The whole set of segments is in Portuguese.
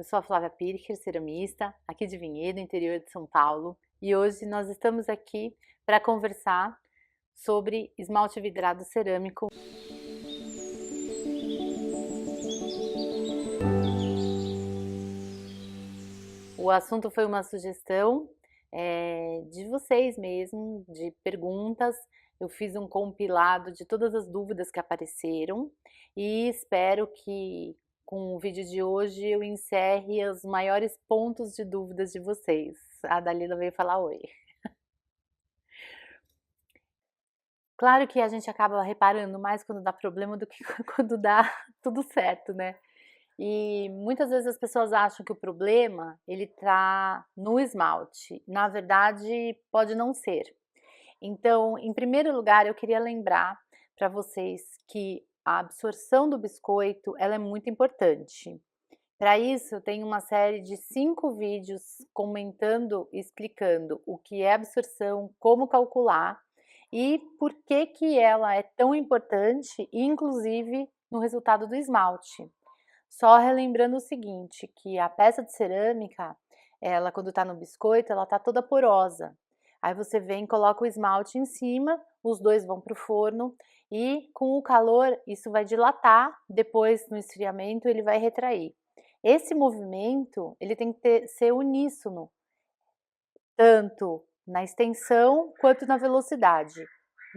Eu sou a Flávia Pircher, ceramista, aqui de Vinhedo, interior de São Paulo, e hoje nós estamos aqui para conversar sobre esmalte vidrado cerâmico. O assunto foi uma sugestão de vocês mesmo, de perguntas. Eu fiz um compilado de todas as dúvidas que apareceram e espero que com o vídeo de hoje eu encerre os maiores pontos de dúvidas de vocês. A Dalila veio falar oi. Claro que a gente acaba reparando mais quando dá problema do que quando dá tudo certo, né? E muitas vezes as pessoas acham que o problema ele tá no esmalte. Na verdade, pode não ser. Então, em primeiro lugar, eu queria lembrar para vocês que a absorção do biscoito ela é muito importante. Para isso, eu tenho uma série de 5 vídeos comentando e explicando o que é absorção, como calcular e por que que ela é tão importante, inclusive no resultado do esmalte. Só relembrando o seguinte, que a peça de cerâmica, ela quando está no biscoito, ela está toda porosa. Aí você vem, coloca o esmalte em cima, os dois vão para o forno e com o calor isso vai dilatar, depois no esfriamento ele vai retrair. Esse movimento, ele tem que ser uníssono, tanto na extensão quanto na velocidade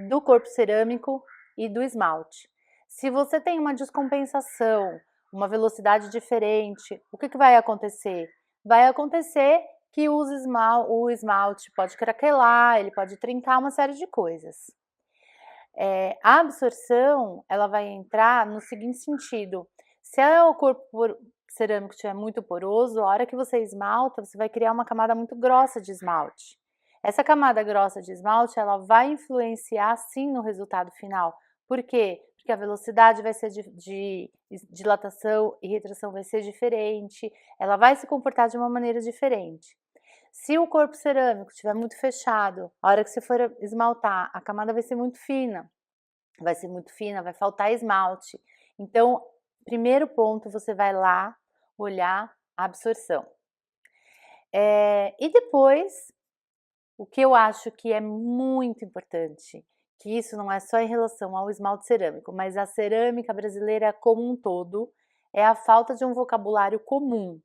do corpo cerâmico e do esmalte. Se você tem uma descompensação, uma velocidade diferente, o que vai acontecer? Vai acontecer que o esmalte pode craquelar, ele pode trincar uma série de coisas. A absorção, ela vai entrar no seguinte sentido, se o corpo cerâmico estiver muito poroso, a hora que você esmalta, você vai criar uma camada muito grossa de esmalte. Essa camada grossa de esmalte, ela vai influenciar sim no resultado final. Por quê? Porque a velocidade vai ser de dilatação e retração vai ser diferente, ela vai se comportar de uma maneira diferente. Se o corpo cerâmico estiver muito fechado, a hora que você for esmaltar, a camada vai ser muito fina, vai faltar esmalte. Então, primeiro ponto, você vai lá olhar a absorção. E depois, o que eu acho que é muito importante, que isso não é só em relação ao esmalte cerâmico, mas a cerâmica brasileira como um todo, é a falta de um vocabulário comum.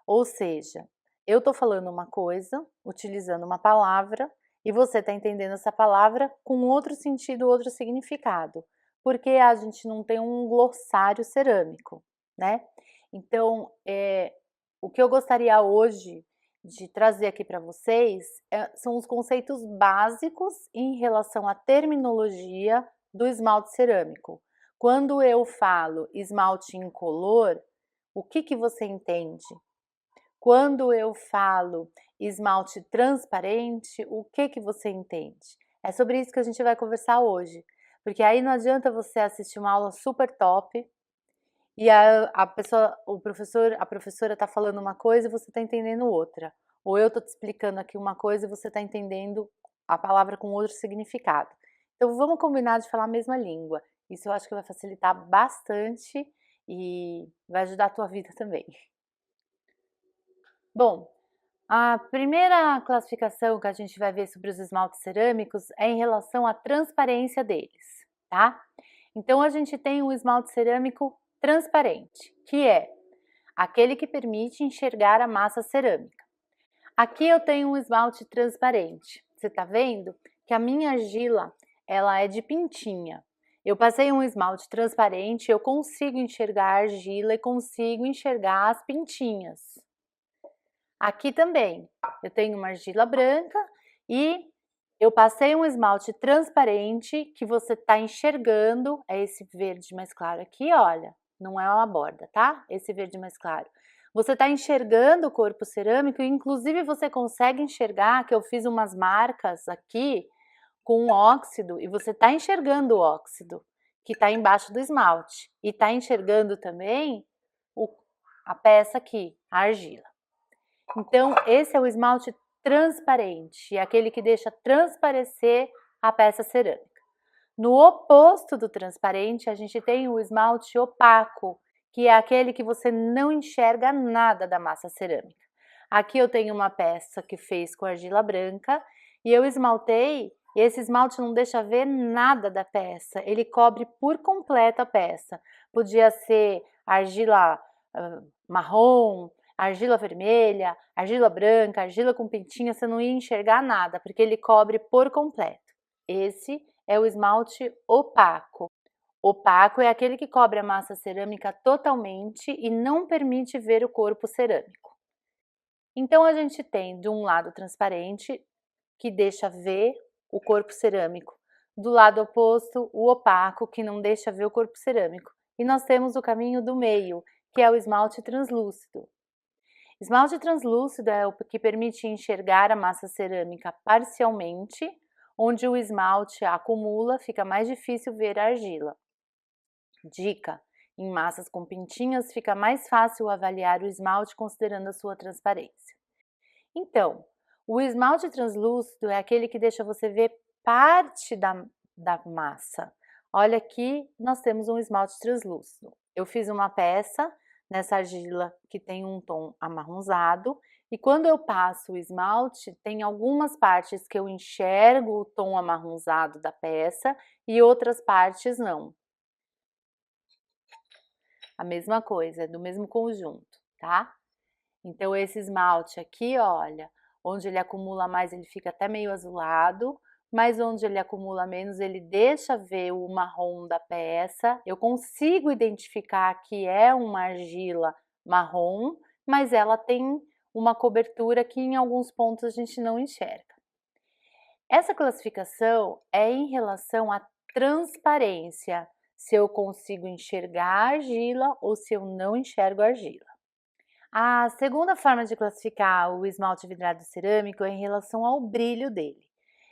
Ou seja, eu estou falando uma coisa, utilizando uma palavra, e você está entendendo essa palavra com outro sentido, outro significado, porque a gente não tem um glossário cerâmico, né? Então, o que eu gostaria hoje de trazer aqui para vocês são os conceitos básicos em relação à terminologia do esmalte cerâmico. Quando eu falo esmalte incolor, o que você entende? Quando eu falo esmalte transparente, o que você entende? É sobre isso que a gente vai conversar hoje, porque aí não adianta você assistir uma aula super top e a pessoa, a professora está falando uma coisa e você está entendendo outra. Ou eu estou te explicando aqui uma coisa e você está entendendo a palavra com outro significado. Então vamos combinar de falar a mesma língua. Isso eu acho que vai facilitar bastante e vai ajudar a tua vida também. Bom, a primeira classificação que a gente vai ver sobre os esmaltes cerâmicos é em relação à transparência deles, tá? Então a gente tem um esmalte cerâmico transparente, que é aquele que permite enxergar a massa cerâmica. Aqui eu tenho um esmalte transparente. Você tá vendo que a minha argila, ela é de pintinha. Eu passei um esmalte transparente, eu consigo enxergar a argila e consigo enxergar as pintinhas. Aqui também, eu tenho uma argila branca e eu passei um esmalte transparente que você está enxergando, é esse verde mais claro aqui, olha, não é uma borda, tá? Esse verde mais claro. Você está enxergando o corpo cerâmico e inclusive você consegue enxergar que eu fiz umas marcas aqui com óxido e você está enxergando o óxido que está embaixo do esmalte e está enxergando também a peça aqui, a argila. Então, esse é o esmalte transparente, aquele que deixa transparecer a peça cerâmica. No oposto do transparente, a gente tem o esmalte opaco, que é aquele que você não enxerga nada da massa cerâmica. Aqui eu tenho uma peça que fez com argila branca e eu esmaltei, e esse esmalte não deixa ver nada da peça, ele cobre por completo a peça. Podia ser argila marrom, argila vermelha, argila branca, argila com pintinha, você não ia enxergar nada, porque ele cobre por completo. Esse é o esmalte opaco. Opaco é aquele que cobre a massa cerâmica totalmente e não permite ver o corpo cerâmico. Então a gente tem de um lado transparente, que deixa ver o corpo cerâmico, do lado oposto o opaco, que não deixa ver o corpo cerâmico. E nós temos o caminho do meio, que é o esmalte translúcido. Esmalte translúcido é o que permite enxergar a massa cerâmica parcialmente, onde o esmalte acumula, fica mais difícil ver a argila. Dica: em massas com pintinhas fica mais fácil avaliar o esmalte considerando a sua transparência. Então, o esmalte translúcido é aquele que deixa você ver parte da massa. Olha aqui, nós temos um esmalte translúcido. Eu fiz uma peça nessa argila que tem um tom amarronzado e quando eu passo o esmalte, tem algumas partes que eu enxergo o tom amarronzado da peça e outras partes não. A mesma coisa, do mesmo conjunto, tá? Então esse esmalte aqui, olha, onde ele acumula mais ele fica até meio azulado, mas onde ele acumula menos ele deixa ver o marrom da peça. Eu consigo identificar que é uma argila marrom, mas ela tem uma cobertura que em alguns pontos a gente não enxerga. Essa classificação é em relação à transparência, se eu consigo enxergar a argila ou se eu não enxergo a argila. A segunda forma de classificar o esmalte vidrado cerâmico é em relação ao brilho dele.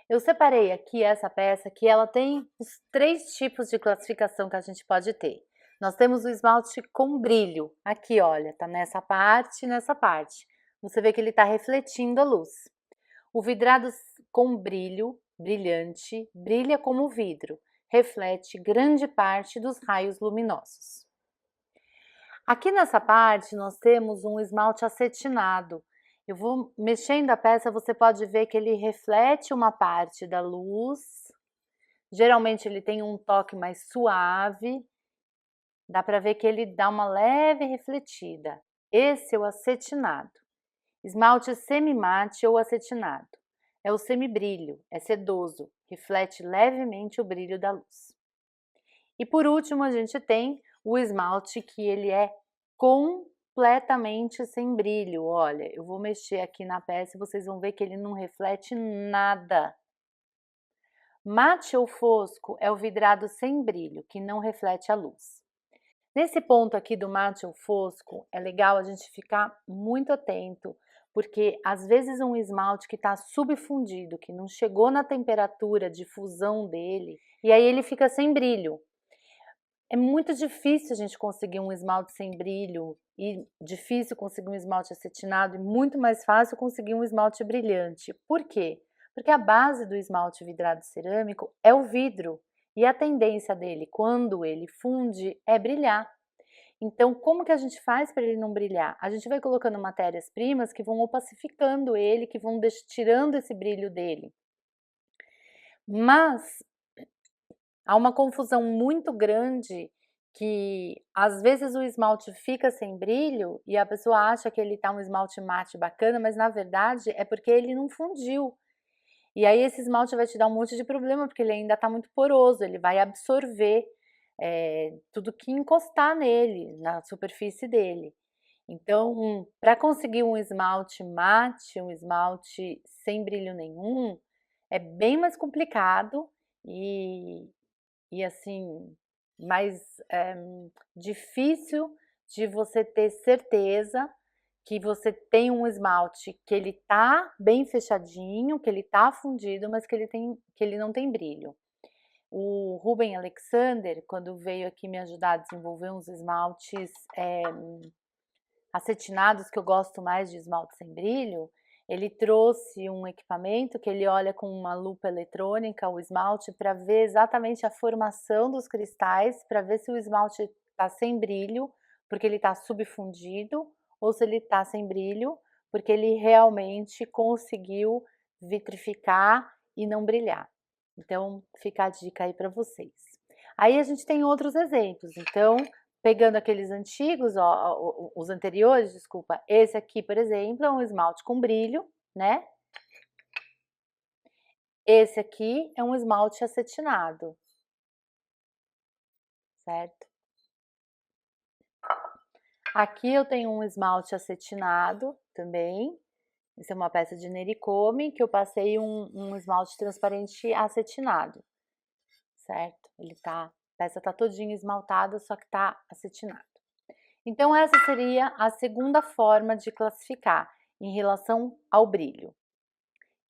Eu separei aqui essa peça que ela tem os 3 tipos de classificação que a gente pode ter. Nós temos o esmalte com brilho, aqui olha, tá nessa parte e nessa parte. Você vê que ele está refletindo a luz. O vidrado com brilho, brilhante, brilha como vidro, reflete grande parte dos raios luminosos. Aqui nessa parte nós temos um esmalte acetinado. Eu vou mexendo a peça, você pode ver que ele reflete uma parte da luz. Geralmente ele tem um toque mais suave. Dá para ver que ele dá uma leve refletida. Esse é o acetinado. Esmalte semi-mate ou acetinado. É o semibrilho, é sedoso, reflete levemente o brilho da luz. E por último a gente tem o esmalte que ele é completamente sem brilho. Olha, eu vou mexer aqui na peça e vocês vão ver que ele não reflete nada. Mate ou fosco é o vidrado sem brilho, que não reflete a luz. Nesse ponto aqui do mate ou fosco, é legal a gente ficar muito atento, porque às vezes um esmalte que está subfundido, que não chegou na temperatura de fusão dele, e aí ele fica sem brilho. É muito difícil a gente conseguir um esmalte sem brilho e difícil conseguir um esmalte acetinado e muito mais fácil conseguir um esmalte brilhante. Por quê? Porque a base do esmalte vidrado cerâmico é o vidro e a tendência dele, quando ele funde, é brilhar. Então, como que a gente faz para ele não brilhar? A gente vai colocando matérias-primas que vão opacificando ele, que vão tirando esse brilho dele. Mas há uma confusão muito grande que às vezes o esmalte fica sem brilho e a pessoa acha que ele tá um esmalte mate bacana, mas na verdade é porque ele não fundiu. E aí esse esmalte vai te dar um monte de problema, porque ele ainda tá muito poroso, ele vai absorver tudo que encostar nele, na superfície dele. Então, para conseguir um esmalte mate, um esmalte sem brilho nenhum, é bem mais complicado e assim, mais difícil de você ter certeza que você tem um esmalte que ele tá bem fechadinho, que ele tá fundido, mas que ele não tem brilho. O Ruben Alexander, quando veio aqui me ajudar a desenvolver uns esmaltes acetinados, que eu gosto mais de esmalte sem brilho, ele trouxe um equipamento que ele olha com uma lupa eletrônica o esmalte para ver exatamente a formação dos cristais, para ver se o esmalte está sem brilho, porque ele está subfundido, ou se ele está sem brilho, porque ele realmente conseguiu vitrificar e não brilhar. Então, fica a dica aí para vocês. Aí a gente tem outros exemplos. Então, pegando aqueles antigos, ó, os anteriores, desculpa, esse aqui, por exemplo, é um esmalte com brilho, né? Esse aqui é um esmalte acetinado, certo? Aqui eu tenho um esmalte acetinado também. Essa é uma peça de Nericome que eu passei um esmalte transparente acetinado, certo? A peça tá todinha esmaltada, só que tá acetinado. Então essa seria a segunda forma de classificar em relação ao brilho.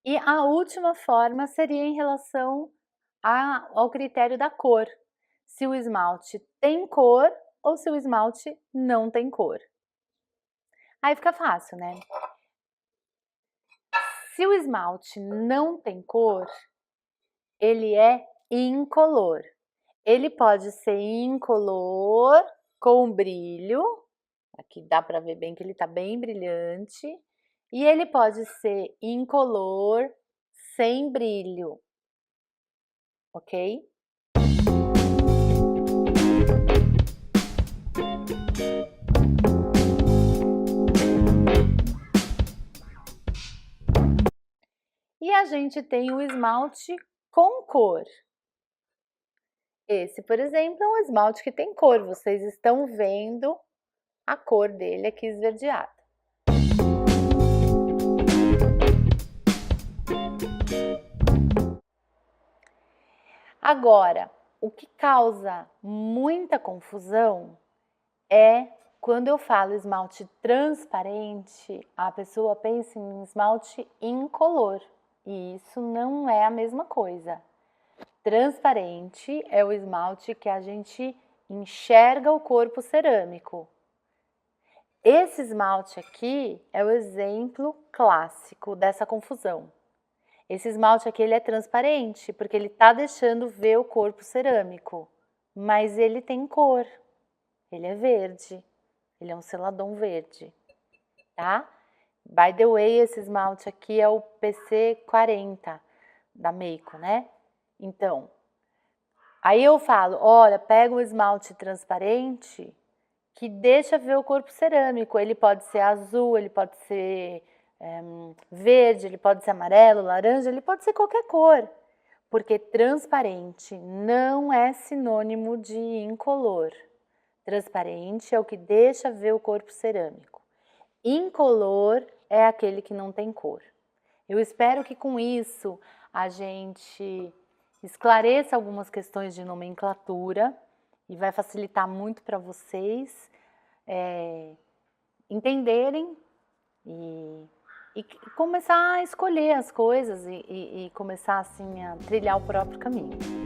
E a última forma seria em relação ao critério da cor. Se o esmalte tem cor ou se o esmalte não tem cor. Aí fica fácil, né? Se o esmalte não tem cor, ele é incolor. Ele pode ser incolor com brilho, aqui dá para ver bem que ele está bem brilhante, e ele pode ser incolor sem brilho, ok? E a gente tem o esmalte com cor. Esse, por exemplo, é um esmalte que tem cor. Vocês estão vendo a cor dele aqui esverdeada. Agora, o que causa muita confusão é quando eu falo esmalte transparente, a pessoa pensa em esmalte incolor. E isso não é a mesma coisa. Transparente é o esmalte que a gente enxerga o corpo cerâmico. Esse esmalte aqui é o exemplo clássico dessa confusão. Esse esmalte aqui ele é transparente, porque ele está deixando ver o corpo cerâmico, mas ele tem cor, ele é verde, ele é um celadon verde, tá? By the way, esse esmalte aqui é o PC40 da Meiko, né? Então, aí eu falo, olha, pega o esmalte transparente que deixa ver o corpo cerâmico. Ele pode ser azul, ele pode ser verde, ele pode ser amarelo, laranja, ele pode ser qualquer cor. Porque transparente não é sinônimo de incolor. Transparente é o que deixa ver o corpo cerâmico. Incolor é aquele que não tem cor. Eu espero que com isso a gente esclareça algumas questões de nomenclatura e vai facilitar muito para vocês entenderem e começar a escolher as coisas e começar assim a trilhar o próprio caminho.